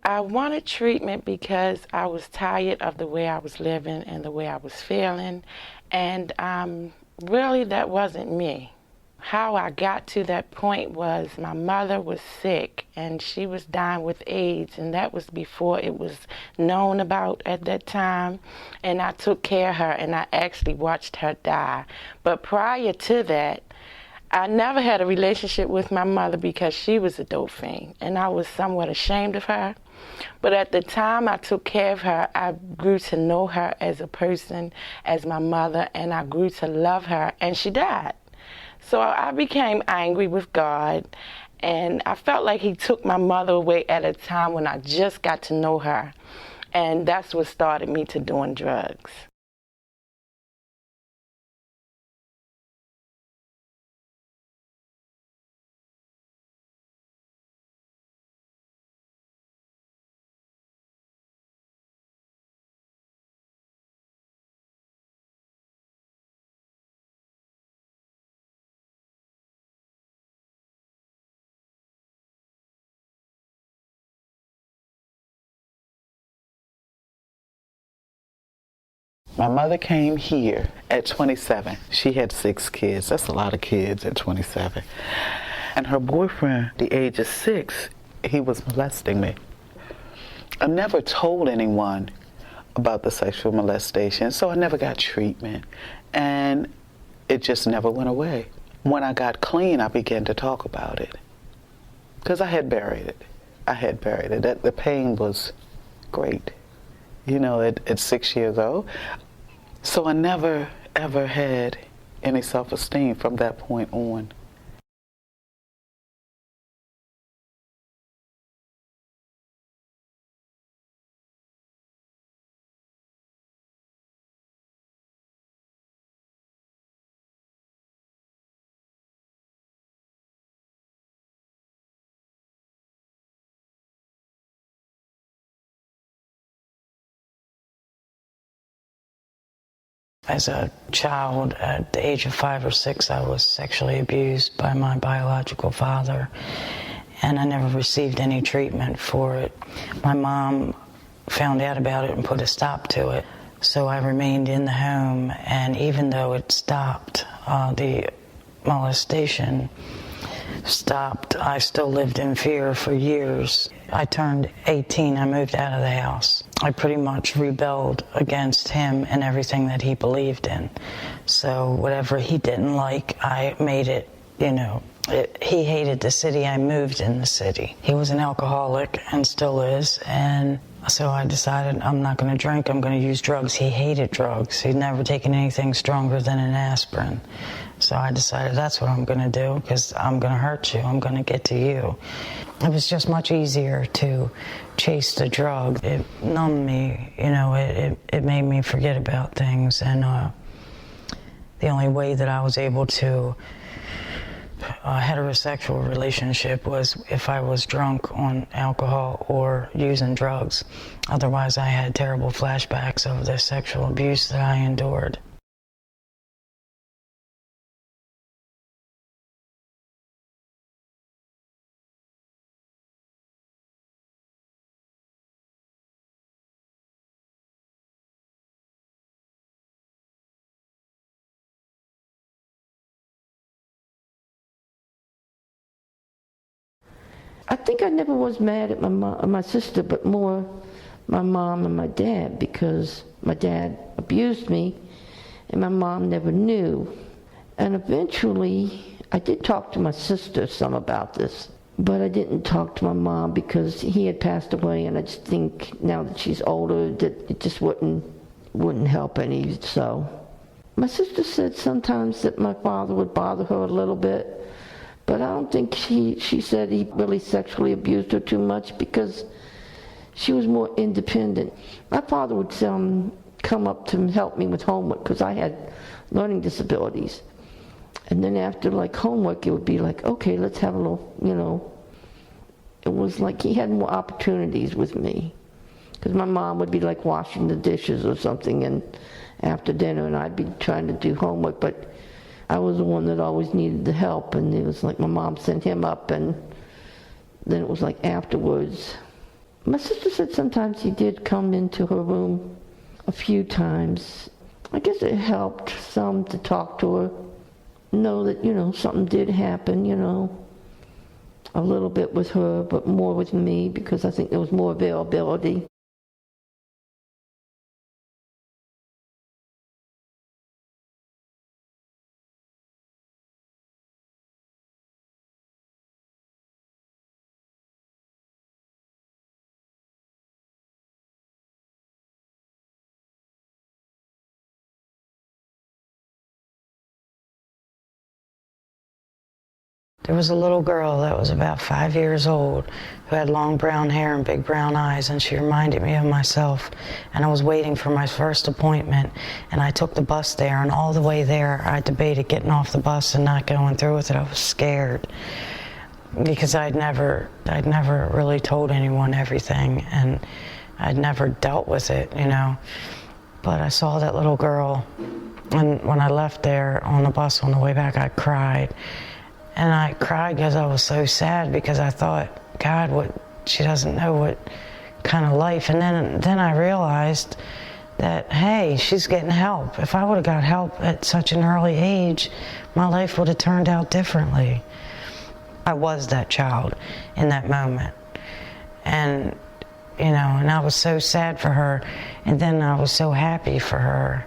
I wanted treatment because I was tired of the way I was living and the way I was feeling, and really that wasn't me. How I got to that point was my mother was sick and she was dying with AIDS, and that was before it was known about at that time, and I took care of her and I actually watched her die. But prior to that, I never had a relationship with my mother because she was a dope fiend, and I was somewhat ashamed of her. But at the time I took care of her, I grew to know her as a person, as my mother, and I grew to love her, and she died. So I became angry with God, and I felt like he took my mother away at a time when I just got to know her, and that's what started me to doing drugs. My mother came here at 27. She had 6 kids. That's a lot of kids at 27. And her boyfriend, the age of 6, he was molesting me. I never told anyone about the sexual molestation, so I never got treatment. And it just never went away. When I got clean, I began to talk about it. Because I had buried it. The pain was great. You know, at 6 years old. So I never, ever had any self-esteem from that point on. As a child, at the age of 5 or 6, I was sexually abused by my biological father, and I never received any treatment for it. My mom found out about it and put a stop to it, so I remained in the home, and even though it stopped, the molestation stopped, I still lived in fear for years. I turned 18, I moved out of the house. I pretty much rebelled against him and everything that he believed in. So whatever he didn't like, I made it, he hated the city, I moved in the city. He was an alcoholic and still is, and so I decided I'm not going to drink, I'm going to use drugs. He hated drugs. He'd never taken anything stronger than an aspirin. So I decided that's what I'm going to do, because I'm going to hurt you, I'm going to get to you. It was just much easier to chase the drug. It numbed me, it made me forget about things, and the only way that I was able to a heterosexual relationship was if I was drunk on alcohol or using drugs. Otherwise, I had terrible flashbacks of the sexual abuse that I endured. I think I never was mad at my sister, but more my mom and my dad, because my dad abused me and my mom never knew. And eventually, I did talk to my sister some about this, but I didn't talk to my mom because he had passed away, and I just think now that she's older that it just wouldn't help any. So my sister said sometimes that my father would bother her a little bit, but I don't think she said he really sexually abused her too much, because she was more independent. My father would come up to help me with homework because I had learning disabilities. And then after homework, it would be like, okay, let's have a little, it was like he had more opportunities with me. Because my mom would be washing the dishes or something and after dinner, and I'd be trying to do homework, but I was the one that always needed the help, and it was like my mom sent him up, and then it was afterwards, My sister said sometimes he did come into her room a few times. I guess it helped some to talk to her, know that, something did happen, a little bit with her, but more with me, because I think there was more availability. There was a little girl that was about 5 years old who had long brown hair and big brown eyes, and she reminded me of myself. And I was waiting for my first appointment, and I took the bus there, and all the way there I debated getting off the bus and not going through with it. I was scared because I'd never really told anyone everything, and I'd never dealt with it, But I saw that little girl, and when I left there on the bus on the way back, I cried. And I cried because I was so sad, because I thought, God, she doesn't know what kind of life. And then I realized that, hey, she's getting help. If I would have got help at such an early age, my life would have turned out differently. I was that child in that moment. And, and I was so sad for her. And then I was so happy for her.